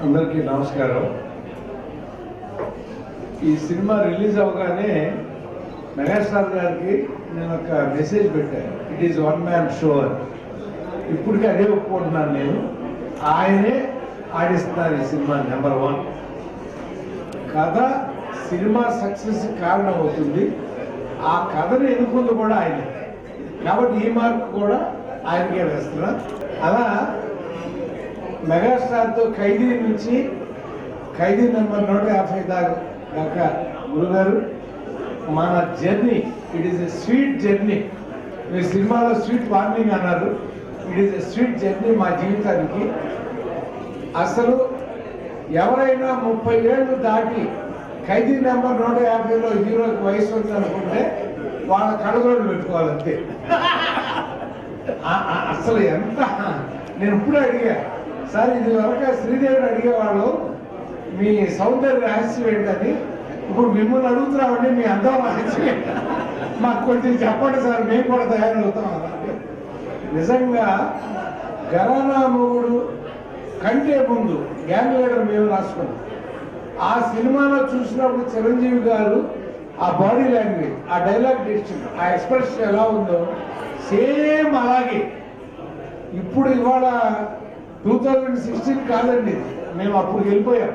అందరికీ నమస్కారం. ఈ సినిమా రిలీజ్ అవగానే మెగాస్టార్ గారికి నేను ఒక మెసేజ్ పెట్టాను, it is one man show. ఇప్పటికీ అదే ఒప్పుకుంటున్నాను. నేను ఆయనే ఆడిస్తున్నారు ఈ సినిమా. నెంబర్ 1 కథ సినిమా సక్సెస్ కారణం అవుతుంది. ఆ కథను ఎన్నుకుంది కూడా ఆయన, కాబట్టి ఈ మార్క్ కూడా ఆయనకే వేస్తున్నా. అలా మెగాస్టార్తో ఖైదీ నుంచి ఖైదీ నెంబర్ 150 దాకా గురుగారు మన journey, it is a sweet journey. మీరు సినిమాలో స్వీట్ వార్నింగ్ అన్నారు, it is a sweet journey మా జీవితానికి. అసలు ఎవరైనా 30 ఏళ్ళు దాటి ఖైదీ నెంబర్ 150లో హీరోకి వయసు ఉంది అనుకుంటే వాళ్ళ కళ్ళజోళ్ళు పెట్టుకోవాలంతే. అసలు ఎంత, నేను ఇప్పుడే అడిగా సార్, ఇది వరకు శ్రీదేవిని అడిగేవాళ్ళు మీ సౌందర్య రహస్యం ఏంటని, ఇప్పుడు మిమ్మల్ని అడుగుతున్నామండి మీ అందం రహస్యం మాకు కొంచెం చెప్పండి సార్, మేము కూడా తయారవుతాం అలాగే. నిజంగా ఘరానా మొగుడు కంటే ముందు గ్యాంగ్ లీడర్ మేము రాసుకున్నాం. ఆ సినిమాలో చూసినప్పుడు చిరంజీవి గారు ఆ బాడీ లాంగ్వేజ్, ఆ డైలాగ్ డిక్షన్, ఆ ఎక్స్ప్రెషన్ ఎలా ఉందో సేమ్ అలాగే. ఇప్పుడు ఇవాళ 2016 కాదండి, మేము అప్పుడు వెళ్ళిపోయాం.